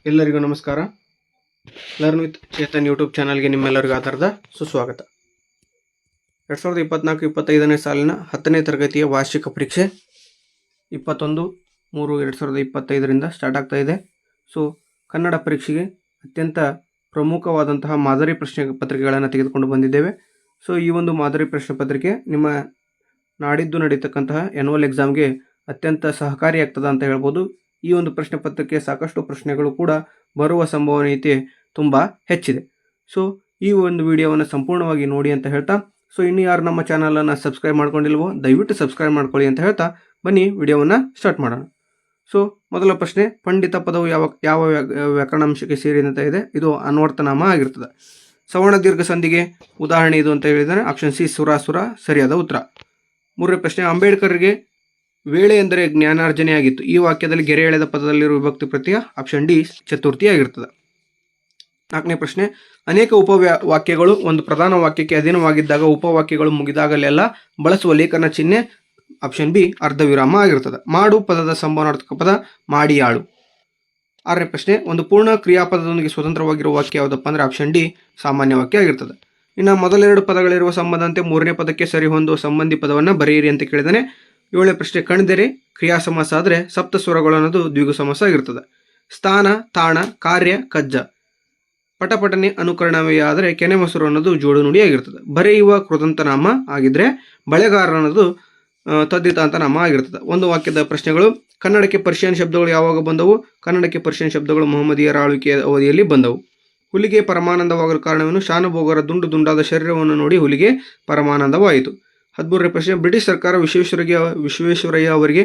ಎಲ್ಲರಿಗೂ ನಮಸ್ಕಾರ. Learn with Chetan YouTube ಚಾನಲ್ಗೆ ನಿಮ್ಮೆಲ್ಲರಿಗೂ ಆಧಾರದ ಸುಸ್ವಾಗತ. 2024-25ನೇ ಸಾಲಿನ 10ನೇ ತರಗತಿಯ ವಾರ್ಷಿಕ ಪರೀಕ್ಷೆ 21/3/2025 ಸ್ಟಾರ್ಟ್ ಆಗ್ತಾ ಇದೆ. ಸೊ ಕನ್ನಡ ಪರೀಕ್ಷೆಗೆ ಅತ್ಯಂತ ಪ್ರಮುಖವಾದಂತಹ ಮಾದರಿ ಪ್ರಶ್ನೆ ಪತ್ರಿಕೆಗಳನ್ನು ತೆಗೆದುಕೊಂಡು ಬಂದಿದ್ದೇವೆ. ಸೊ ಈ ಒಂದು ಮಾದರಿ ಪ್ರಶ್ನೆ ಪತ್ರಿಕೆ ನಿಮ್ಮ ನಾಡಿದ್ದು ನಡೀತಕ್ಕಂತಹ ಆ್ಯನ್ಯುವಲ್ ಎಕ್ಸಾಮ್ಗೆ ಅತ್ಯಂತ ಸಹಕಾರಿಯಾಗ್ತದೆ ಅಂತ ಹೇಳ್ಬೋದು. ಈ ಒಂದು ಪ್ರಶ್ನೆ ಪತ್ರಿಕೆ ಸಾಕಷ್ಟು ಪ್ರಶ್ನೆಗಳು ಕೂಡ ಬರುವ ಸಂಭವನೀಯತೆ ತುಂಬ ಹೆಚ್ಚಿದೆ. ಸೊ ಈ ಒಂದು ವಿಡಿಯೋವನ್ನು ಸಂಪೂರ್ಣವಾಗಿ ನೋಡಿ ಅಂತ ಹೇಳ್ತಾ, ಸೊ ಇನ್ನು ಯಾರು ನಮ್ಮ ಚಾನಲನ್ನು ಸಬ್ಸ್ಕ್ರೈಬ್ ಮಾಡ್ಕೊಂಡಿಲ್ವೋ ದಯವಿಟ್ಟು ಸಬ್ಸ್ಕ್ರೈಬ್ ಮಾಡ್ಕೊಳ್ಳಿ ಅಂತ ಹೇಳ್ತಾ ಬನ್ನಿ ವಿಡಿಯೋವನ್ನು ಸ್ಟಾರ್ಟ್ ಮಾಡೋಣ. ಸೊ ಮೊದಲ ಪ್ರಶ್ನೆ, ಪಂಡಿತ ಪದವು ಯಾವ ವ್ಯಾಕರಣಾಂಶಕ್ಕೆ ಸೇರಿದಂತೆ ಇದೆ? ಇದು ಅನ್ವರ್ಥನಾಮ ಆಗಿರ್ತದೆ. ಸವರ್ಣ ದೀರ್ಘ ಸಂಧಿಗೆ ಉದಾಹರಣೆ ಇದು ಅಂತ ಹೇಳಿದರೆ ಆಪ್ಷನ್ ಸಿ ಸುರಾಸುರ ಸರಿಯಾದ ಉತ್ತರ. ಮೂರನೇ ಪ್ರಶ್ನೆ, ಅಂಬೇಡ್ಕರ್ಗೆ ವೇಳೆ ಎಂದರೆ ಜ್ಞಾನಾರ್ಜನೆಯಾಗಿತ್ತು. ಈ ವಾಕ್ಯದಲ್ಲಿ ಗೆರೆ ಎಳೆದ ಪದದಲ್ಲಿರುವ ವಿಭಕ್ತಿ ಪ್ರತ್ಯಯ ಆಪ್ಷನ್ ಡಿ ಚತುರ್ಥಿ ಆಗಿರ್ತದೆ. ನಾಲ್ಕನೇ ಪ್ರಶ್ನೆ, ಅನೇಕ ಉಪವಾಕ್ಯಗಳು ಒಂದು ಪ್ರಧಾನ ವಾಕ್ಯಕ್ಕೆ ಅಧೀನವಾಗಿದ್ದಾಗ ಉಪವಾಕ್ಯಗಳು ಮುಗಿದಾಗಲೆಲ್ಲ ಬಳಸುವ ಲೇಖನ ಚಿಹ್ನೆ ಆಪ್ಷನ್ ಬಿ ಅರ್ಧವಿರಾಮ ಆಗಿರ್ತದೆ. ಮಾಡು ಪದದ ಸಂಭಾವನಾರ್ಥಕ ಪದ ಮಾಡಿಯಾಳು. ಆರನೇ ಪ್ರಶ್ನೆ, ಒಂದು ಪೂರ್ಣ ಕ್ರಿಯಾಪದದೊಂದಿಗೆ ಸ್ವತಂತ್ರವಾಗಿರುವ ವಾಕ್ಯ ಯಾವುದಪ್ಪ ಅಂದರೆ ಆಪ್ಷನ್ ಡಿ ಸಾಮಾನ್ಯ ವಾಕ್ಯ ಆಗಿರ್ತದೆ. ಇನ್ನು ಮೊದಲೆರಡು ಪದಗಳಿರುವ ಸಂಬಂಧಂತೆ ಮೂರನೇ ಪದಕ್ಕೆ ಸರಿ ಹೊಂದುವ ಸಂಬಂಧಿ ಪದವನ್ನು ಬರೆಯಿರಿ ಅಂತ ಕೇಳಿದಾನೆ. ಏಳನೇ ಪ್ರಶ್ನೆ, ಕಣ್ದೆರೆ ಕ್ರಿಯಾ ಸಮಾಸ ಆದರೆ ಸಪ್ತ ಸ್ವರಗಳು ಅನ್ನೋದು ದ್ವಿಗು ಸಮಾಸ ಆಗಿರ್ತದೆ. ಸ್ಥಾನ, ತಾಣ, ಕಾರ್ಯ, ಕಜ್ಜ, ಪಟಪಟನೆ ಅನುಕರಣವೇ ಆದರೆ ಕೆನೆ ಮೊಸರು ಅನ್ನೋದು ಜೋಡು ನುಡಿ ಆಗಿರ್ತದೆ. ಬರೆಯುವ ಕೃದಂತನಾಮ ಆಗಿದ್ರೆ ಬಳೆಗಾರ ಅನ್ನೋದು ತದ್ದಿತಾಂತ ನಾಮ ಆಗಿರ್ತದೆ. ಒಂದು ವಾಕ್ಯದ ಪ್ರಶ್ನೆಗಳು, ಕನ್ನಡಕ್ಕೆ ಪರ್ಷಿಯನ್ ಶಬ್ದಗಳು ಯಾವಾಗ ಬಂದವು? ಕನ್ನಡಕ್ಕೆ ಪರ್ಷಿಯನ್ ಶಬ್ದಗಳು ಮೊಹಮ್ಮದಿಯರ ಆಳ್ವಿಕೆಯ ಅವಧಿಯಲ್ಲಿ ಬಂದವು. ಹುಲಿಗೆ ಪರಮಾನಂದವಾಗಲು ಕಾರಣವೇನು? ಶಾನುಭೋಗರ ದುಂಡು ದುಂಡಾದ ಶರೀರವನ್ನು ನೋಡಿ ಹುಲಿಗೆ ಪರಮಾನಂದವಾಯಿತು. 13ನೇ ಪ್ರಶ್ನೆ, ಬ್ರಿಟಿಷ್ ಸರ್ಕಾರ ವಿಶ್ವೇಶ್ವರಯ್ಯ ಅವರಿಗೆ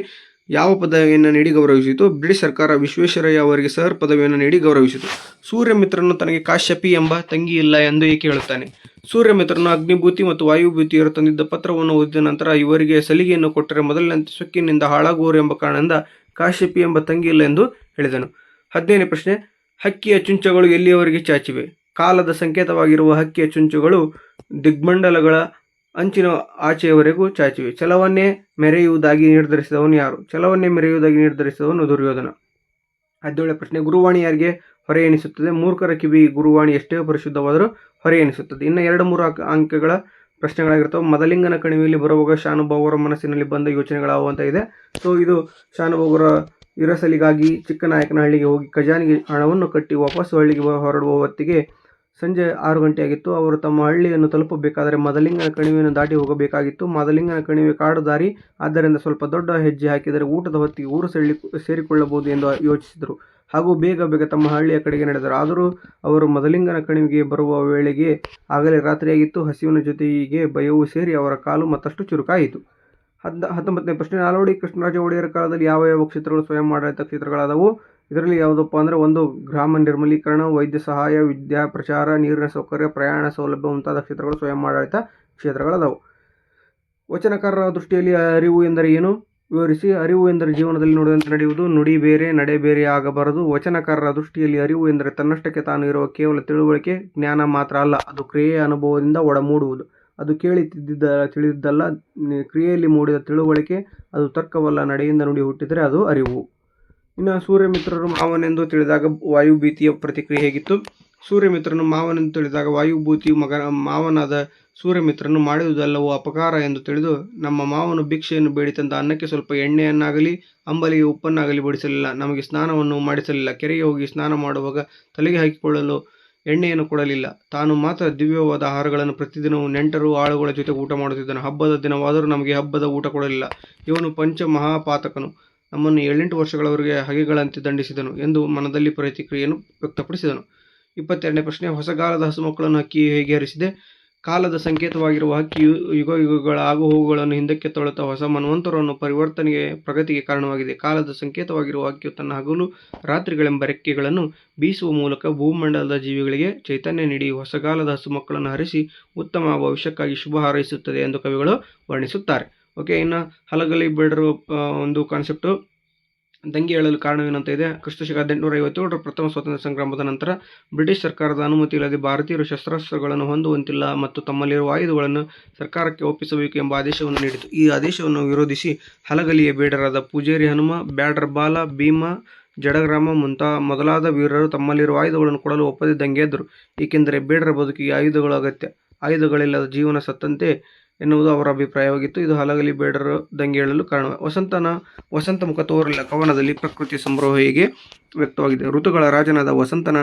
ಯಾವ ಪದವಿಯನ್ನು ನೀಡಿ ಗೌರವಿಸಿತು? ಬ್ರಿಟಿಷ್ ಸರ್ಕಾರ ವಿಶ್ವೇಶ್ವರಯ್ಯ ಅವರಿಗೆ ಸರ್ ಪದವಿಯನ್ನು ನೀಡಿ ಗೌರವಿಸಿತು. ಸೂರ್ಯಮಿತ್ರನು ತನಗೆ ಕಾಶ್ಯಪಿ ಎಂಬ ತಂಗಿ ಇಲ್ಲ ಎಂದು ಏಕೆ ಹೇಳುತ್ತಾನೆ? ಸೂರ್ಯಮಿತ್ರನು ಅಗ್ನಿಭೂತಿ ಮತ್ತು ವಾಯುಭೂತಿಯರು ತಂದಿದ್ದ ಪತ್ರವನ್ನು ಓದಿದ ನಂತರ ಇವರಿಗೆ ಸಲಿಗೆಯನ್ನು ಕೊಟ್ಟರೆ ಮೊದಲಿನಂತೆ ಸೊಕ್ಕಿನಿಂದ ಹಾಳಾಗುವರು ಎಂಬ ಕಾರಣದಿಂದ ಕಾಶ್ಯಪಿ ಎಂಬ ತಂಗಿ ಇಲ್ಲ ಎಂದು ಹೇಳಿದನು. 15ನೇ ಪ್ರಶ್ನೆ, ಹಕ್ಕಿಯ ಚುಂಚಗಳು ಎಲ್ಲಿಯವರೆಗೆ ಚಾಚಿವೆ? ಕಾಲದ ಸಂಕೇತವಾಗಿರುವ ಹಕ್ಕಿಯ ಚುಂಚುಗಳು ದಿಗ್ಮಂಡಲಗಳ ಅಂಚಿನ ಆಚೆಯವರೆಗೂ ಚಾಚಿವೆ. ಛಲವನ್ನೇ ಮೆರೆಯುವುದಾಗಿ ನಿರ್ಧರಿಸಿದವನು ಯಾರು? ಛಲವನ್ನೇ ಮೆರೆಯುವುದಾಗಿ ನಿರ್ಧರಿಸಿದವನು ದುರ್ಯೋಧನ. 17ನೇ ಪ್ರಶ್ನೆ, ಗುರುವಾಣಿ ಯಾರಿಗೆ ಹೊರೆ ಎನಿಸುತ್ತದೆ? ಮೂರ್ಖರ ಕಿವಿ ಗುರುವಾಣಿ ಎಷ್ಟೇ ಪರಿಶುದ್ಧವಾದರೂ ಹೊರೆ ಎನಿಸುತ್ತದೆ. ಇನ್ನು 2-3 ಅಂಕಗಳ ಪ್ರಶ್ನೆಗಳಾಗಿರ್ತವೆ. ಮದಲಿಂಗನ ಕಣಿವೆಯಲ್ಲಿ ಬರುವಾಗ ಶಾನುಭಾವರ ಮನಸ್ಸಿನಲ್ಲಿ ಬಂದ ಯೋಚನೆಗಳಾವು ಅಂತ ಇದೆ. ಸೊ ಇದು ಶಾನುಭಾವರ ಇರಸಲಿಗಾಗಿ ಚಿಕ್ಕನಾಯಕನಹಳ್ಳಿಗೆ ಹೋಗಿ ಖಜಾನೆಗೆ ಹಣವನ್ನು ಕಟ್ಟಿ ವಾಪಸ್ಸು ಹಳ್ಳಿಗೆ ಹೊರಡುವ ಹೊತ್ತಿಗೆ ಸಂಜೆ 6 ಗಂಟೆಯಾಗಿತ್ತು. ಅವರು ತಮ್ಮ ಹಳ್ಳಿಯನ್ನು ತಲುಪಬೇಕಾದರೆ ಮದಲಿಂಗನ ಕಣಿವೆಯನ್ನು ದಾಟಿ ಹೋಗಬೇಕಾಗಿತ್ತು. ಮದಲಿಂಗನ ಕಣಿವೆ ಕಾಡು ದಾರಿ, ಆದ್ದರಿಂದ ಸ್ವಲ್ಪ ದೊಡ್ಡ ಹೆಜ್ಜೆ ಹಾಕಿದರೆ ಊಟದ ಹೊತ್ತಿಗೆ ಊರು ಸೇರಿಕೊಳ್ಳಬಹುದು ಎಂದು ಯೋಚಿಸಿದರು. ಹಾಗೂ ಬೇಗ ತಮ್ಮ ಹಳ್ಳಿಯ ಕಡೆಗೆ ನಡೆದರು. ಆದರೂ ಅವರು ಮದಲಿಂಗನ ಕಣಿವೆಗೆ ಬರುವ ವೇಳೆಗೆ ಆಗಲೇ ರಾತ್ರಿಯಾಗಿತ್ತು. ಹಸಿವಿನ ಜೊತೆಗೆ ಭಯವೂ ಸೇರಿ ಅವರ ಕಾಲು ಮತ್ತಷ್ಟು ಚುರುಕಾಯಿತು. 19ನೇ ಪ್ರಶ್ನೆ, ನಾಲ್ವಡಿ ಕೃಷ್ಣರಾಜ ಒಡೆಯರ ಕಾಲದಲ್ಲಿ ಯಾವ ಕ್ಷೇತ್ರಗಳು ಸ್ವಯಂ ಆಡಳಿತ ಕ್ಷೇತ್ರಗಳಾದವು? ಇದರಲ್ಲಿ ಯಾವುದಪ್ಪ ಅಂದರೆ 1 ಗ್ರಾಮ ನಿರ್ಮಲೀಕರಣ, ವೈದ್ಯ ಸಹಾಯ, ವಿದ್ಯಾ ಪ್ರಚಾರ, ನೀರಿನ ಸೌಕರ್ಯ, ಪ್ರಯಾಣ ಸೌಲಭ್ಯ ಮುಂತಾದ ಕ್ಷೇತ್ರಗಳು ಸ್ವಯಂ ಆಡಳಿತ ಕ್ಷೇತ್ರಗಳಾದವು. ವಚನಕಾರರ ದೃಷ್ಟಿಯಲ್ಲಿ ಅರಿವು ಎಂದರೆ ಏನು? ವಿವರಿಸಿ. ಅರಿವು ಎಂದರೆ ಜೀವನದಲ್ಲಿ ನುಡಿದಂತೆ ನಡೆಯುವುದು. ನುಡಿ ಬೇರೆ ನಡೆ ಬೇರೆ ಆಗಬಾರದು. ವಚನಕಾರರ ದೃಷ್ಟಿಯಲ್ಲಿ ಅರಿವು ಎಂದರೆ ತನ್ನಷ್ಟಕ್ಕೆ ತಾನು ಇರುವ ಕೇವಲ ತಿಳುವಳಿಕೆ, ಜ್ಞಾನ ಮಾತ್ರ ಅಲ್ಲ, ಅದು ಕ್ರಿಯೆಯ ಅನುಭವದಿಂದ ಒಡಮೂಡುವುದು. ಅದು ಕೇಳಿ ತಿಳಿದಿದ್ದಲ್ಲ, ಕ್ರಿಯೆಯಲ್ಲಿ ಮೂಡಿದ ತಿಳುವಳಿಕೆ. ಅದು ತರ್ಕವಲ್ಲ, ನಡೆಯಿಂದ ನುಡಿ ಹುಟ್ಟಿದರೆ ಅದು ಅರಿವು. ಇನ್ನು ಸೂರ್ಯಮಿತ್ರರು ಮಾವನೆಂದು ತಿಳಿದಾಗ ವಾಯುಭೂತಿಯ ಪ್ರತಿಕ್ರಿಯೆ ಹೇಗಿತ್ತು? ಸೂರ್ಯಮಿತ್ರನು ಮಾವನೆಂದು ತಿಳಿದಾಗ ವಾಯುಭೂತಿಯು ಮಾವನಾದ ಸೂರ್ಯಮಿತ್ರನು ಮಾಡಿದುದೆಲ್ಲವೂ ಅಪಕಾರ ಎಂದು ತಿಳಿದು ನಮ್ಮ ಮಾವನು ಭಿಕ್ಷೆಯನ್ನು ಬೇಡಿ ತಂದ ಅನ್ನಕ್ಕೆ ಸ್ವಲ್ಪ ಎಣ್ಣೆಯನ್ನಾಗಲಿ ಅಂಬಲಿಗೆ ಉಪ್ಪನ್ನಾಗಲಿ ಬಡಿಸಲಿಲ್ಲ. ನಮಗೆ ಸ್ನಾನವನ್ನು ಮಾಡಿಸಲಿಲ್ಲ. ಕೆರೆಗೆ ಹೋಗಿ ಸ್ನಾನ ಮಾಡುವಾಗ ತಲೆಗೆ ಹಾಕಿಕೊಳ್ಳಲು ಎಣ್ಣೆಯನ್ನು ಕೊಡಲಿಲ್ಲ. ತಾನು ಮಾತ್ರ ದಿವ್ಯವಾದ ಆಹಾರಗಳನ್ನು ಪ್ರತಿದಿನವೂ ನೆಂಟರು ಆಳುಗಳ ಜೊತೆ ಊಟ ಮಾಡುತ್ತಿದ್ದನು. ಹಬ್ಬದ ದಿನವಾದರೂ ನಮಗೆ ಹಬ್ಬದ ಊಟ ಕೊಡಲಿಲ್ಲ. ಇವನು ಪಂಚ ಮಹಾಪಾತಕನು. ನಮ್ಮನ್ನು 7-8 ವರ್ಷಗಳವರೆಗೆ ಹಗೆಗಳಂತೆ ದಂಡಿಸಿದನು ಎಂದು ಮನದಲ್ಲಿ ಪ್ರತಿಕ್ರಿಯೆಯನ್ನು ವ್ಯಕ್ತಪಡಿಸಿದನು. 22ನೇ ಪ್ರಶ್ನೆ, ಹೊಸಗಾಲದ ಹಸುಮಕ್ಕಳನ್ನು ಹಕ್ಕಿ ಹೇಗೆ ಹರಿಸಿದೆ? ಕಾಲದ ಸಂಕೇತವಾಗಿರುವ ಹಕ್ಕಿ ಯುಗಗಳ ಆಗುಹೋಗುಗಳನ್ನು ಹಿಂದಕ್ಕೆ ತಳ್ಳುತ್ತಾ ಹೊಸ ಮನ್ವಂತರವನ್ನು ಪರಿವರ್ತನೆಗೆ ಪ್ರಗತಿಗೆ ಕಾರಣವಾಗಿದೆ. ಕಾಲದ ಸಂಕೇತವಾಗಿರುವ ಹಕ್ಕಿಯು ತನ್ನ ಹಗಲು ರಾತ್ರಿಗಳೆಂಬ ರೆಕ್ಕೆಗಳನ್ನು ಬೀಸುವ ಮೂಲಕ ಭೂಮಂಡಲದ ಜೀವಿಗಳಿಗೆ ಚೈತನ್ಯ ನೀಡಿ ಹೊಸಗಾಲದ ಹಸುಮಕ್ಕಳನ್ನು ಹರಿಸಿ ಉತ್ತಮ ಭವಿಷ್ಯಕ್ಕಾಗಿ ಶುಭ ಹಾರೈಸುತ್ತದೆ ಎಂದು ಕವಿಗಳು ವರ್ಣಿಸುತ್ತಾರೆ. ಓಕೆ, ಇನ್ನು ಹಲಗಲಿ ಬೇಡರು ಒಂದು ಕಾನ್ಸೆಪ್ಟು ದಂಗೆ ಏಳಲು ಕಾರಣವೇನಂತ ಇದೆ. ಕ್ರಿಸ್ತಶಕ 1857ರ ಪ್ರಥಮ ಸ್ವಾತಂತ್ರ್ಯ ಸಂಗ್ರಾಮದ ನಂತರ ಬ್ರಿಟಿಷ್ ಸರ್ಕಾರದ ಅನುಮತಿ ಇಲ್ಲದೆ ಭಾರತೀಯರು ಶಸ್ತ್ರಾಸ್ತ್ರಗಳನ್ನು ಹೊಂದುವಂತಿಲ್ಲ ಮತ್ತು ತಮ್ಮಲ್ಲಿರುವ ಆಯುಧಗಳನ್ನು ಸರ್ಕಾರಕ್ಕೆ ಒಪ್ಪಿಸಬೇಕು ಎಂಬ ಆದೇಶವನ್ನು ನೀಡಿತು. ಈ ಆದೇಶವನ್ನು ವಿರೋಧಿಸಿ ಹಲಗಲಿಯ ಬೇಡರಾದ ಪೂಜೇರಿ ಹನುಮ, ಬ್ಯಾಡರ ಬಾಲ, ಭೀಮ, ಜಡಗ್ರಾಮ ಮೊದಲಾದ ವೀರರು ತಮ್ಮಲ್ಲಿರುವ ಆಯುಧಗಳನ್ನು ಕೊಡಲು ಒಪ್ಪದಿದ್ದಂಗೆ ಎದ್ದರು. ಏಕೆಂದರೆ ಬೇಡರ ಬದುಕಿಗೆ ಆಯುಧಗಳು ಅಗತ್ಯ, ಆಯುಧಗಳಿಲ್ಲದ ಜೀವನ ಸತ್ತಂತೆ ಎನ್ನುವುದು ಅವರ ಅಭಿಪ್ರಾಯವಾಗಿತ್ತು. ಇದು ಹಲಗಲಿ ಬೇಡರು ದಂಗೆ ಏಳಲು ಕಾರಣ. ವಸಂತ ಮುಖ ತೋರಲಿಲ್ಲ ಕವನದಲ್ಲಿ ಪ್ರಕೃತಿಯ ಸಂಭ್ರಮ ಹೇಗೆ ವ್ಯಕ್ತವಾಗಿದೆ. ಋತುಗಳ ರಾಜನಾದ ವಸಂತನ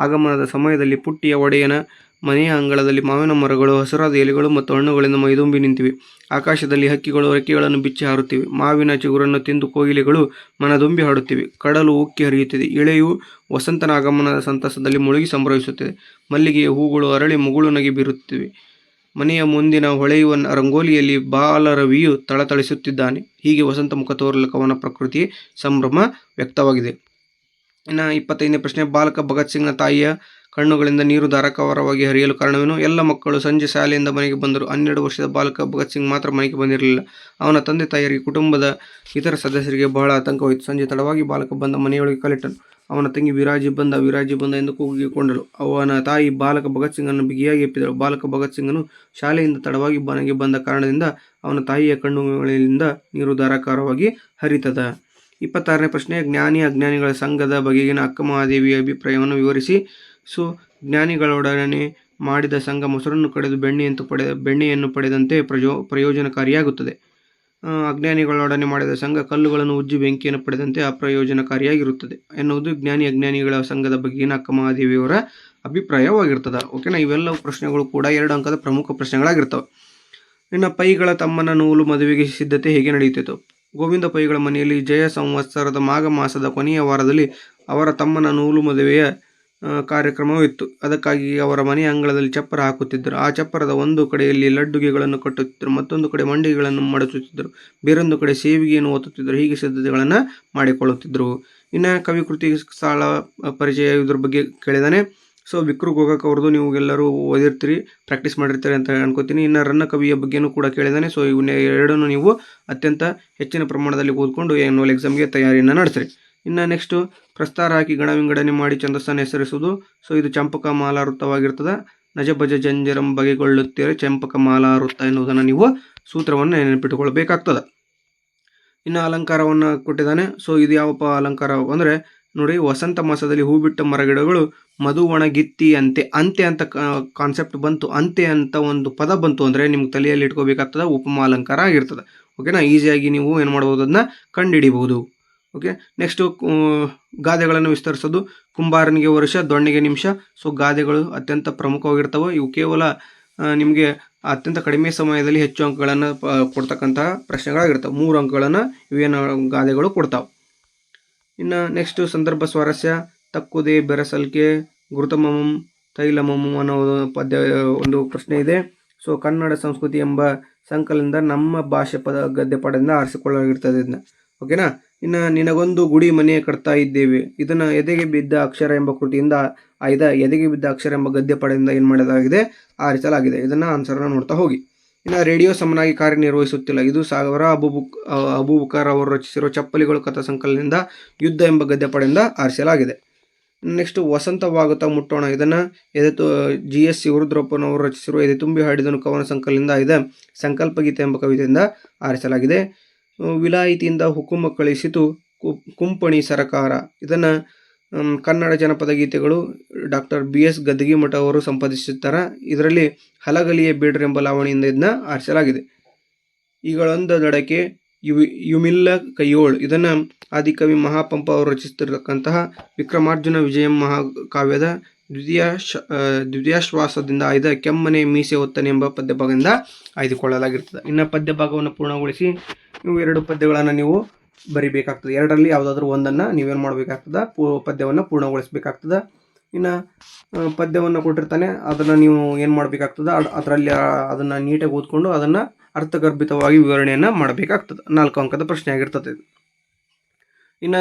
ಆಗಮನದ ಸಮಯದಲ್ಲಿ ಪುಟ್ಟಿಯ ಒಡೆಯನ ಮನೆಯ ಅಂಗಳದಲ್ಲಿ ಮಾವಿನ ಮರಗಳು ಹಸಿರಾದ ಎಲೆಗಳು ಮತ್ತು ಹಣ್ಣುಗಳಿಂದ ಮೈದುಂಬಿ ನಿಂತಿವೆ. ಆಕಾಶದಲ್ಲಿ ಹಕ್ಕಿಗಳು ರೆಕ್ಕೆಗಳನ್ನು ಬಿಚ್ಚಿ ಹಾರುತ್ತಿವೆ. ಮಾವಿನ ಚಿಗುರನ್ನು ತಿಂದು ಕೋಗಿಲೆಗಳು ಮನದುಂಬಿ ಹಾಡುತ್ತಿವೆ. ಕಡಲು ಉಕ್ಕಿ ಹರಿಯುತ್ತಿದೆ. ಇಳೆಯು ವಸಂತನ ಆಗಮನದ ಸಂತಸದಲ್ಲಿ ಮುಳುಗಿ ಸಂಭ್ರಮಿಸುತ್ತಿದೆ. ಮಲ್ಲಿಗೆಯ ಹೂಗಳು ಅರಳಿ ಮುಗುಳು ನಗೆ ಬೀರುತ್ತಿವೆ. ಮನೆಯ ಮುಂದಿನ ಹೊಳೆಯುವ ರಂಗೋಲಿಯಲ್ಲಿ ಬಾಲರವಿಯು ಥಳಥಳಿಸುತ್ತಿದ್ದಾನೆ. ಹೀಗೆ ವಸಂತ ಮುಖ ತೋರಲ ಕವನ ಪ್ರಕೃತಿ ಸಂಭ್ರಮ ವ್ಯಕ್ತವಾಗಿದೆ. ಇನ್ನು 25ನೇ ಪ್ರಶ್ನೆ, ಬಾಲಕ ಭಗತ್ ಸಿಂಗ್ನ ತಾಯಿಯ ಕಣ್ಣುಗಳಿಂದ ನೀರು ಧಾರಾಕಾರವಾಗಿ ಹರಿಯಲು ಕಾರಣವೇನು? ಎಲ್ಲ ಮಕ್ಕಳು ಸಂಜೆ ಶಾಲೆಯಿಂದ ಮನೆಗೆ ಬಂದರು. 12 ವರ್ಷದ ಬಾಲಕ ಭಗತ್ ಸಿಂಗ್ ಮಾತ್ರ ಮನೆಗೆ ಬಂದಿರಲಿಲ್ಲ. ಅವನ ತಂದೆ ತಾಯಿಯರಿಗೆ ಕುಟುಂಬದ ಇತರ ಸದಸ್ಯರಿಗೆ ಬಹಳ ಆತಂಕವಾಯಿತು. ಸಂಜೆ ತಡವಾಗಿ ಬಾಲಕ ಬಂದ ಮನೆಯೊಳಗೆ ಕಾಲಿಟ್ಟನು. ಅವನ ತಂಗಿ ವಿರಾಜಿ ಬಂದ ಎಂದು ಕೂಗಿಕೊಂಡಳು. ಅವನ ತಾಯಿ ಬಾಲಕ ಭಗತ್ ಸಿಂಗನ್ನು ಬಿಗಿಯಾಗಿ ಎಪ್ಪಿದಳು. ಬಾಲಕ ಭಗತ್ ಸಿಂಗನು ಶಾಲೆಯಿಂದ ತಡವಾಗಿ ಮನೆಗೆ ಬಂದ ಕಾರಣದಿಂದ ಅವನ ತಾಯಿಯ ಕಣ್ಣುಗಳಿಂದ ನೀರು ಧಾರಾಕಾರವಾಗಿ ಹರಿತದ. 26ನೇ ಪ್ರಶ್ನೆ, ಜ್ಞಾನಿ ಅಜ್ಞಾನಿಗಳ ಸಂಘದ ಬಗೆಗಿನ ಅಕ್ಕ ಮಹಾದೇವಿಯ ಅಭಿಪ್ರಾಯವನ್ನು ವಿವರಿಸಿ. ಜ್ಞಾನಿಗಳೊಡನೆ ಮಾಡಿದ ಸಂಘ ಮೊಸರನ್ನು ಕಡೆದು ಬೆಣ್ಣೆಯನ್ನು ಪಡೆದಂತೆ ಪ್ರಯೋಜನಕಾರಿಯಾಗುತ್ತದೆ. ಅಜ್ಞಾನಿಗಳೊಡನೆ ಮಾಡಿದ ಸಂಘ ಕಲ್ಲುಗಳನ್ನು ಉಜ್ಜಿ ಬೆಂಕಿಯನ್ನು ಪಡೆದಂತೆ ಅಪ್ರಯೋಜನಕಾರಿಯಾಗಿರುತ್ತದೆ ಎನ್ನುವುದು ಜ್ಞಾನಿ ಅಜ್ಞಾನಿಗಳ ಸಂಘದ ಬಗೆಗಿನ ಅಕ್ಕ ಮಹಾದೇವಿಯವರ ಅಭಿಪ್ರಾಯವಾಗಿರ್ತದೆ. ಓಕೆನಾ. ಇವೆಲ್ಲವೂ ಪ್ರಶ್ನೆಗಳು ಕೂಡ 2 ಅಂಕದ ಪ್ರಮುಖ ಪ್ರಶ್ನೆಗಳಾಗಿರ್ತವೆ. ಇನ್ನು ಪೈಗಳ ತಮ್ಮನ ನೂಲು ಮದುವೆಗೆ ಸಿದ್ಧತೆ ಹೇಗೆ ನಡೆಯುತ್ತಿತ್ತು? ಗೋವಿಂದ ಪೈಗಳ ಮನೆಯಲ್ಲಿ ಜಯ ಸಂವತ್ಸರದ ಮಾಘ ಮಾಸದ ಕೊನೆಯ ವಾರದಲ್ಲಿ ಅವರ ತಮ್ಮನ ನೂಲು ಮದುವೆಯ ಕಾರ್ಯಕ್ರಮವಿತ್ತು. ಅದಕ್ಕಾಗಿ ಅವರ ಮನೆಯ ಅಂಗಳದಲ್ಲಿ ಚಪ್ಪರ ಹಾಕುತ್ತಿದ್ದರು. ಆ ಚಪ್ಪರದ ಒಂದು ಕಡೆಯಲ್ಲಿ ಲಡ್ಡುಗೆಗಳನ್ನು ಕಟ್ಟುತ್ತಿದ್ದರು, ಮತ್ತೊಂದು ಕಡೆ ಮಂಡಿಗೆಗಳನ್ನು ಮಡಚುತ್ತಿದ್ದರು, ಬೇರೊಂದು ಕಡೆ ಸೇವಿಗೆಯನ್ನು ಒತ್ತುತ್ತಿದ್ದರು. ಹೀಗೆ ಸಿದ್ಧತೆಗಳನ್ನು ಮಾಡಿಕೊಳ್ಳುತ್ತಿದ್ದರು. ಇನ್ನು ಕವಿ ಕೃತಿ ಸ್ಥಳ ಪರಿಚಯ ಇದ್ರ ಬಗ್ಗೆ ಕೇಳಿದಾನೆ. ಸೊ ವಿಕ್ರು ಗೋಕಾಕ್ ಅವ್ರದ್ದು ನೀವು ಎಲ್ಲರೂ ಓದಿರ್ತೀರಿ, ಪ್ರಾಕ್ಟೀಸ್ ಮಾಡಿರ್ತೀರಿ ಅಂತ ಅನ್ಕೋತೀನಿ. ಇನ್ನು ರನ್ನ ಕವಿಯ ಬಗ್ಗೆನೂ ಕೂಡ ಕೇಳಿದಾನೆ. ಸೊ ಇವನ್ನ ಎರಡನ್ನು ನೀವು ಅತ್ಯಂತ ಹೆಚ್ಚಿನ ಪ್ರಮಾಣದಲ್ಲಿ ಓದ್ಕೊಂಡು ಆ್ಯನ್ಯುವಲ್ ಎಕ್ಸಾಮ್ಗೆ ತಯಾರಿಯನ್ನು ನಡೆಸ್ರಿ. ಇನ್ನು ನೆಕ್ಸ್ಟು ಪ್ರಸ್ತಾರ ಹಾಕಿ ಗಣ ವಿಂಗಡಣೆ ಮಾಡಿ ಛಂದಸ್ಸನ್ನು ಹೆಸರಿಸುವುದು. ಸೊ ಇದು ಚಂಪಕ ಮಾಲಾವೃತ್ತವಾಗಿರ್ತದೆ. ನಜಭಜ ಜಂಜರಂ ಬಗೆಗೊಳ್ಳುತ್ತೀರಿ ಚಂಪಕ ಮಾಲಾವೃತ್ತ ಎನ್ನುವುದನ್ನು ನೀವು ಸೂತ್ರವನ್ನು ನೆನಪಿಟ್ಟುಕೊಳ್ಬೇಕಾಗ್ತದೆ. ಇನ್ನು ಅಲಂಕಾರವನ್ನು ಕೊಟ್ಟಿದ್ದಾನೆ. ಸೊ ಇದು ಯಾವಪ್ಪ ಅಲಂಕಾರ ಅಂದರೆ ನೋಡಿ, ವಸಂತ ಮಾಸದಲ್ಲಿ ಹೂ ಬಿಟ್ಟ ಮರಗಿಡಗಳು ಮಧು ಒಣಗಿತ್ತಿ ಅಂತೆ ಅಂತ ಕಾನ್ಸೆಪ್ಟ್ ಬಂತು, ಅಂತೆ ಅಂತ ಒಂದು ಪದ ಬಂತು ಅಂದರೆ ನಿಮ್ಗೆ ತಲೆಯಲ್ಲಿ ಇಟ್ಕೋಬೇಕಾಗ್ತದೆ, ಉಪಮಾ ಅಲಂಕಾರ ಆಗಿರ್ತದೆ. ಓಕೆನಾ. ಈಸಿಯಾಗಿ ನೀವು ಏನು ಮಾಡ್ಬೋದು, ಅದನ್ನ ಕಂಡುಹಿಡಿಬಹುದು. ಓಕೆ. ನೆಕ್ಸ್ಟು ಗಾದೆಗಳನ್ನು ವಿಸ್ತರಿಸೋದು. ಕುಂಬಾರನಿಗೆ ವರ್ಷ, ದೊಣ್ಣೆಗೆ ನಿಮಿಷ. ಸೊ ಗಾದೆಗಳು ಅತ್ಯಂತ ಪ್ರಮುಖವಾಗಿರ್ತವೆ. ಇವು ಕೇವಲ ನಿಮಗೆ ಅತ್ಯಂತ ಕಡಿಮೆ ಸಮಯದಲ್ಲಿ ಹೆಚ್ಚು ಅಂಕಗಳನ್ನು ಕೊಡ್ತಕ್ಕಂತಹ ಪ್ರಶ್ನೆಗಳಾಗಿರ್ತವೆ. 3 ಅಂಕಗಳನ್ನು ಇವೇನು ಗಾದೆಗಳು ಕೊಡ್ತಾವೆ. ಇನ್ನು ನೆಕ್ಸ್ಟು ಸಂದರ್ಭ ಸ್ವಾರಸ್ಯ. ತಕ್ಕುದೇ ಬೆರಸಲ್ಕೆ ಗುರುತಮಮಂ ತೈಲಮಮಂ ಅನ್ನೋ ಒಂದು ಪ್ರಶ್ನೆ ಇದೆ. ಸೊ ಕನ್ನಡ ಸಂಸ್ಕೃತಿ ಎಂಬ ಸಂಕಲನದಿಂದ ನಮ್ಮ ಭಾಷೆ ಗದ್ಯ ಪದದಿಂದ ಆರಿಸಿಕೊಳ್ಳಲಾಗಿರ್ತದೆ ಇದನ್ನ. ಓಕೆನಾ. ಇನ್ನು ನಿನಗೊಂದು ಗುಡಿ ಮನೆ ಕಟ್ತಾ ಇದ್ದೇವೆ, ಇದನ್ನು ಎದೆಗೆ ಬಿದ್ದ ಅಕ್ಷರ ಎಂಬ ಕೃತಿಯಿಂದ ಆಯ್ದ ಎದೆಗೆ ಬಿದ್ದ ಅಕ್ಷರ ಎಂಬ ಗದ್ಯ ಪದದಿಂದ ಏನು ಮಾಡಲಾಗಿದೆ, ಆರಿಸಲಾಗಿದೆ. ಇದನ್ನು ಆನ್ಸರ್ನ ನೋಡ್ತಾ ಹೋಗಿ. ಇನ್ನು ರೇಡಿಯೋ ಸಮನಾಗಿ ಕಾರ್ಯನಿರ್ವಹಿಸುತ್ತಿಲ್ಲ, ಇದು ಸಾಗರ ಅಬೂಬಕರ್ ಅವರು ರಚಿಸಿರುವ ಚಪ್ಪಲಿಗಳು ಕಥಾ ಸಂಕಲನದಿಂದ ಯುದ್ಧ ಎಂಬ ಗದ್ಯ ಪದದಿಂದ ಆರಿಸಲಾಗಿದೆ. ನೆಕ್ಸ್ಟ್ ವಸಂತವಾಗುತ್ತಾ ಮುಟ್ಟೋಣ, ಇದನ್ನು GS ಶಿವರುದ್ರಪ್ಪನವರು ರಚಿಸಿರುವ ಎದೆ ತುಂಬಿ ಹಾಡಿದನು ಕವನ ಸಂಕಲನದಿಂದ ಆಯ್ದ ಸಂಕಲ್ಪ ಗೀತೆ ಎಂಬ ಕವಿತೆಯಿಂದ ಆರಿಸಲಾಗಿದೆ. ವಿಲಾಯಿತಿಯಿಂದ ಹುಕುಮ ಕಳಿಸಿತು ಕುಂಪಣಿ ಸರಕಾರ, ಇದನ್ನು ಕನ್ನಡ ಜನಪದ ಗೀತೆಗಳು ಡಾಕ್ಟರ್ BS ಗದ್ದಿಗೆಮಠ ಅವರು ಸಂಪಾದಿಸುತ್ತಾರೆ. ಇದರಲ್ಲಿ ಹಲಗಲಿಯ ಬೇಡ್ರ ಎಂಬ ಲಾವಣಿಯಿಂದ ಇದನ್ನ ಆರಿಸಲಾಗಿದೆ. ಈಗಳೊಂದ ದಡಕೆ ಯುಮಿಲ್ಲ ಕೈಯೋಳ್, ಇದನ್ನು ಆದಿಕವಿ ಮಹಾಪಂಪ ಅವರು ರಚಿಸುತ್ತಿರತಕ್ಕಂತಹ ವಿಕ್ರಮಾರ್ಜುನ ವಿಜಯಂ ಮಹಾಕಾವ್ಯದ ದ್ವಿತೀಯಾಶ್ವಾಸದಿಂದ ಆಯ್ದ ಕೆಮ್ಮನೆ ಮೀಸೆ ಒತ್ತನೆ ಎಂಬ ಪದ್ಯಭಾಗದಿಂದ ಆಯ್ದುಕೊಳ್ಳಲಾಗಿರ್ತದೆ. ಇನ್ನು ಪದ್ಯಭಾಗವನ್ನು ಪೂರ್ಣಗೊಳಿಸಿ ನೀವು 2 ಪದ್ಯಗಳನ್ನು ನೀವು ಬರಿಬೇಕಾಗ್ತದೆ. 2ರಲ್ಲಿ ಯಾವುದಾದ್ರೂ ಒಂದನ್ನು ನೀವೇನು ಮಾಡಬೇಕಾಗ್ತದೆ, ಪದ್ಯವನ್ನು ಪೂರ್ಣಗೊಳಿಸಬೇಕಾಗ್ತದೆ. ಇನ್ನು ಪದ್ಯವನ್ನು ಕೊಟ್ಟಿರ್ತಾನೆ, ಅದನ್ನು ನೀವು ಏನು ಮಾಡಬೇಕಾಗ್ತದೆ, ಅದರಲ್ಲಿ ಅದನ್ನು ನೀಟಾಗಿ ಓದ್ಕೊಂಡು ಅದನ್ನು ಅರ್ಥಗರ್ಭಿತವಾಗಿ ವಿವರಣೆಯನ್ನು ಮಾಡಬೇಕಾಗ್ತದೆ. 4 ಅಂಕದ ಪ್ರಶ್ನೆ ಆಗಿರ್ತದೆ. ಇನ್ನು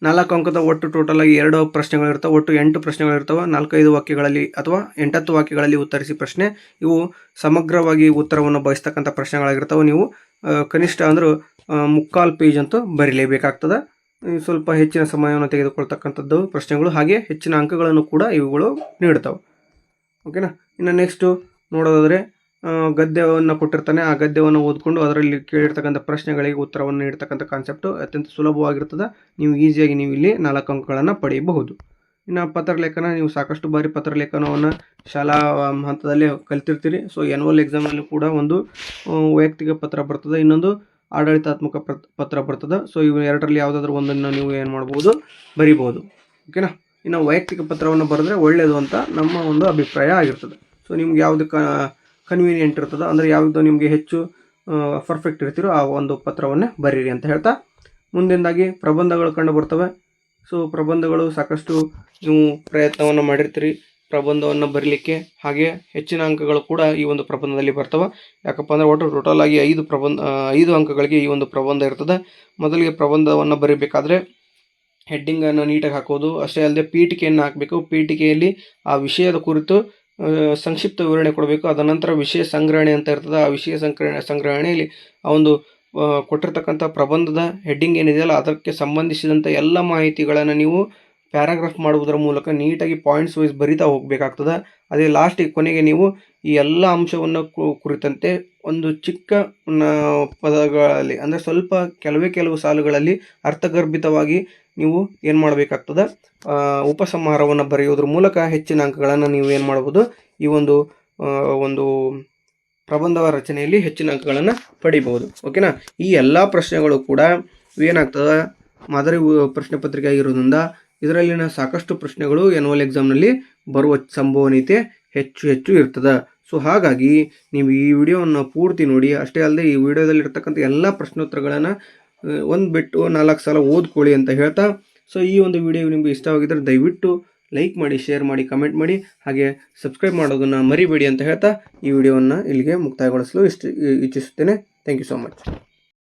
4 ಅಂಕದ ಒಟ್ಟು ಟೋಟಲ್ ಆಗಿ 2 ಪ್ರಶ್ನೆಗಳಿರ್ತವೆ. ಒಟ್ಟು 8 ಪ್ರಶ್ನೆಗಳಿರ್ತವೆ. 4-5 ವಾಕ್ಯಗಳಲ್ಲಿ ಅಥವಾ 8-10 ವಾಕ್ಯಗಳಲ್ಲಿ ಉತ್ತರಿಸಿ ಪ್ರಶ್ನೆ. ಇವು ಸಮಗ್ರವಾಗಿ ಉತ್ತರವನ್ನು ಬಯಸ್ತಕ್ಕಂಥ ಪ್ರಶ್ನೆಗಳಾಗಿರ್ತವೆ. ನೀವು ಕನಿಷ್ಠ ಅಂದರೂ 3/4 ಪೇಜ್ ಅಂತೂ ಬರೀಲೇಬೇಕಾಗ್ತದೆ. ಸ್ವಲ್ಪ ಹೆಚ್ಚಿನ ಸಮಯವನ್ನು ತೆಗೆದುಕೊಳ್ತಕ್ಕಂಥದ್ದು ಪ್ರಶ್ನೆಗಳು, ಹಾಗೆ ಹೆಚ್ಚಿನ ಅಂಕಗಳನ್ನು ಕೂಡ ಇವುಗಳು ನೀಡ್ತವೆ. ಓಕೆನಾ. ಇನ್ನು ನೆಕ್ಸ್ಟು ನೋಡೋದಾದರೆ ಗದ್ಯವನ್ನು ಕೊಟ್ಟಿರ್ತಾನೆ. ಆ ಗದ್ಯವನ್ನು ಓದ್ಕೊಂಡು ಅದರಲ್ಲಿ ಕೇಳಿರ್ತಕ್ಕಂಥ ಪ್ರಶ್ನೆಗಳಿಗೆ ಉತ್ತರವನ್ನು ನೀಡ್ತಕ್ಕಂಥ ಕಾನ್ಸೆಪ್ಟು ಅತ್ಯಂತ ಸುಲಭವಾಗಿರ್ತದೆ. ನೀವು ಈಸಿಯಾಗಿ ನೀವು ಇಲ್ಲಿ 4 ಅಂಕಗಳನ್ನು ಪಡೆಯಬಹುದು. ಇನ್ನು ಪತ್ರಲೇಖನ, ನೀವು ಸಾಕಷ್ಟು ಬಾರಿ ಪತ್ರಲೇಖನವನ್ನು ಶಾಲಾ ಹಂತದಲ್ಲಿ ಕಲಿತಿರ್ತೀರಿ. ಸೊ ಆ್ಯನ್ಯುವಲ್ ಎಕ್ಸಾಮ್ನಲ್ಲಿ ಕೂಡ ಒಂದು ವೈಯಕ್ತಿಕ ಪತ್ರ ಬರ್ತದೆ, ಇನ್ನೊಂದು ಆಡಳಿತಾತ್ಮಕ ಪತ್ರ ಬರ್ತದೆ. ಸೊ ಇವು ಎರಡರಲ್ಲಿ ಯಾವುದಾದ್ರೂ ಒಂದನ್ನು ನೀವು ಏನು ಮಾಡ್ಬೋದು, ಬರಿಬೋದು. ಓಕೆನಾ. ಇನ್ನು ವೈಯಕ್ತಿಕ ಪತ್ರವನ್ನು ಬರೆದ್ರೆ ಒಳ್ಳೆಯದು ಅಂತ ನಮ್ಮ ಒಂದು ಅಭಿಪ್ರಾಯ ಆಗಿರ್ತದೆ. ಸೊ ನಿಮ್ಗೆ ಯಾವುದು ಕನ್ವೀನಿಯೆಂಟ್ ಇರ್ತದೆ, ಅಂದರೆ ಯಾವುದು ನಿಮಗೆ ಹೆಚ್ಚು ಪರ್ಫೆಕ್ಟ್ ಇರ್ತೀರೋ ಆ ಒಂದು ಪತ್ರವನ್ನೇ ಬರೀರಿ ಅಂತ ಹೇಳ್ತಾ, ಮುಂದಿನದಾಗಿ ಪ್ರಬಂಧಗಳು ಕಂಡು ಬರ್ತವೆ. ಸೊ ಪ್ರಬಂಧಗಳು ಸಾಕಷ್ಟು ನೀವು ಪ್ರಯತ್ನವನ್ನು ಮಾಡಿರ್ತೀರಿ ಪ್ರಬಂಧವನ್ನು ಬರೀಲಿಕ್ಕೆ, ಹಾಗೆ ಹೆಚ್ಚಿನ ಅಂಕಗಳು ಕೂಡ ಈ ಒಂದು ಪ್ರಬಂಧದಲ್ಲಿ ಬರ್ತವೆ. ಯಾಕಪ್ಪ ಅಂದರೆ ಒಟ್ಟು ಟೋಟಲ್ ಆಗಿ 5 ಅಂಕಗಳಿಗೆ ಈ ಒಂದು ಪ್ರಬಂಧ ಇರ್ತದೆ. ಮೊದಲಿಗೆ ಪ್ರಬಂಧವನ್ನು ಬರೀಬೇಕಾದ್ರೆ ಹೆಡ್ಡಿಂಗನ್ನು ನೀಟಾಗಿ ಹಾಕೋದು, ಅಷ್ಟೇ ಅಲ್ಲದೆ ಪೀಠಿಕೆಯನ್ನು ಹಾಕಬೇಕು. ಪೀಠಿಕೆಯಲ್ಲಿ ಆ ವಿಷಯದ ಕುರಿತು ಸಂಕ್ಷಿಪ್ತ ವಿವರಣೆ ಕೊಡಬೇಕು. ಅದ ನಂತರ ವಿಷಯ ಸಂಗ್ರಹಣೆ ಅಂತ ಇರ್ತದೆ. ಆ ವಿಷಯ ಸಂಗ್ರಹಣೆಯಲ್ಲಿ ಆ ಒಂದು ಕೊಟ್ಟಿರ್ತಕ್ಕಂಥ ಪ್ರಬಂಧದ ಹೆಡ್ಡಿಂಗ್ ಏನಿದೆಯಲ್ಲ ಅದಕ್ಕೆ ಸಂಬಂಧಿಸಿದಂಥ ಎಲ್ಲ ಮಾಹಿತಿಗಳನ್ನು ನೀವು ಪ್ಯಾರಾಗ್ರಾಫ್ ಮಾಡುವುದರ ಮೂಲಕ ನೀಟಾಗಿ ಪಾಯಿಂಟ್ಸ್ ವೈಸ್ ಬರಿತಾ ಹೋಗಬೇಕಾಗ್ತದೆ. ಅದೇ ಲಾಸ್ಟಿಗೆ ಕೊನೆಗೆ ನೀವು ಈ ಎಲ್ಲ ಅಂಶವನ್ನು ಕುರಿತಂತೆ ಒಂದು ಚಿಕ್ಕ ಪದಗಳಲ್ಲಿ, ಅಂದರೆ ಸ್ವಲ್ಪ ಕೆಲವು ಸಾಲುಗಳಲ್ಲಿ ಅರ್ಥಗರ್ಭಿತವಾಗಿ ನೀವು ಏನು ಮಾಡಬೇಕಾಗ್ತದೆ, ಉಪಸಂಹಾರವನ್ನು ಬರೆಯೋದ್ರ ಮೂಲಕ ಹೆಚ್ಚಿನ ಅಂಕಗಳನ್ನು ನೀವು ಏನು ಮಾಡ್ಬೋದು, ಈ ಒಂದು ಪ್ರಬಂಧ ರಚನೆಯಲ್ಲಿ ಹೆಚ್ಚಿನ ಅಂಕಗಳನ್ನು ಪಡಿಬಹುದು. ಓಕೆನಾ. ಈ ಎಲ್ಲ ಪ್ರಶ್ನೆಗಳು ಕೂಡ ಏನಾಗ್ತದೆ, ಮಾದರಿ ಪ್ರಶ್ನೆ ಪತ್ರಿಕೆ ಆಗಿರೋದ್ರಿಂದ ಇದರಲ್ಲಿನ ಸಾಕಷ್ಟು ಪ್ರಶ್ನೆಗಳು ಆ್ಯನ್ಯುವಲ್ ಎಕ್ಸಾಮ್ನಲ್ಲಿ ಬರುವ ಸಂಭವನೀಯತೆ ಹೆಚ್ಚು ಇರ್ತದೆ. ಸೊ ಹಾಗಾಗಿ ನೀವು ಈ ವಿಡಿಯೋವನ್ನು ಪೂರ್ತಿ ನೋಡಿ. ಅಷ್ಟೇ ಅಲ್ಲದೆ ಈ ವಿಡಿಯೋದಲ್ಲಿರ್ತಕ್ಕಂಥ ಎಲ್ಲ ಪ್ರಶ್ನೋತ್ತರಗಳನ್ನು ಒಂದು ಬಿಟ್ಟು 4 ಸಲ ಓದ್ಕೊಳ್ಳಿ ಅಂತ ಹೇಳ್ತಾ, ಸೊ ಈ ಒಂದು ವಿಡಿಯೋ ನಿಮಗೆ ಇಷ್ಟವಾಗಿದ್ದರೆ ದಯವಿಟ್ಟು ಲೈಕ್ ಮಾಡಿ, ಶೇರ್ ಮಾಡಿ, ಕಮೆಂಟ್ ಮಾಡಿ, ಹಾಗೆ ಸಬ್ಸ್ಕ್ರೈಬ್ ಮಾಡೋದನ್ನು ಮರಿಬೇಡಿ ಅಂತ ಹೇಳ್ತಾ ಈ ವಿಡಿಯೋವನ್ನು ಇಲ್ಲಿಗೆ ಮುಕ್ತಾಯಗೊಳಿಸಲು ಇಚ್ಛಿಸುತ್ತೇನೆ. Thank you so much.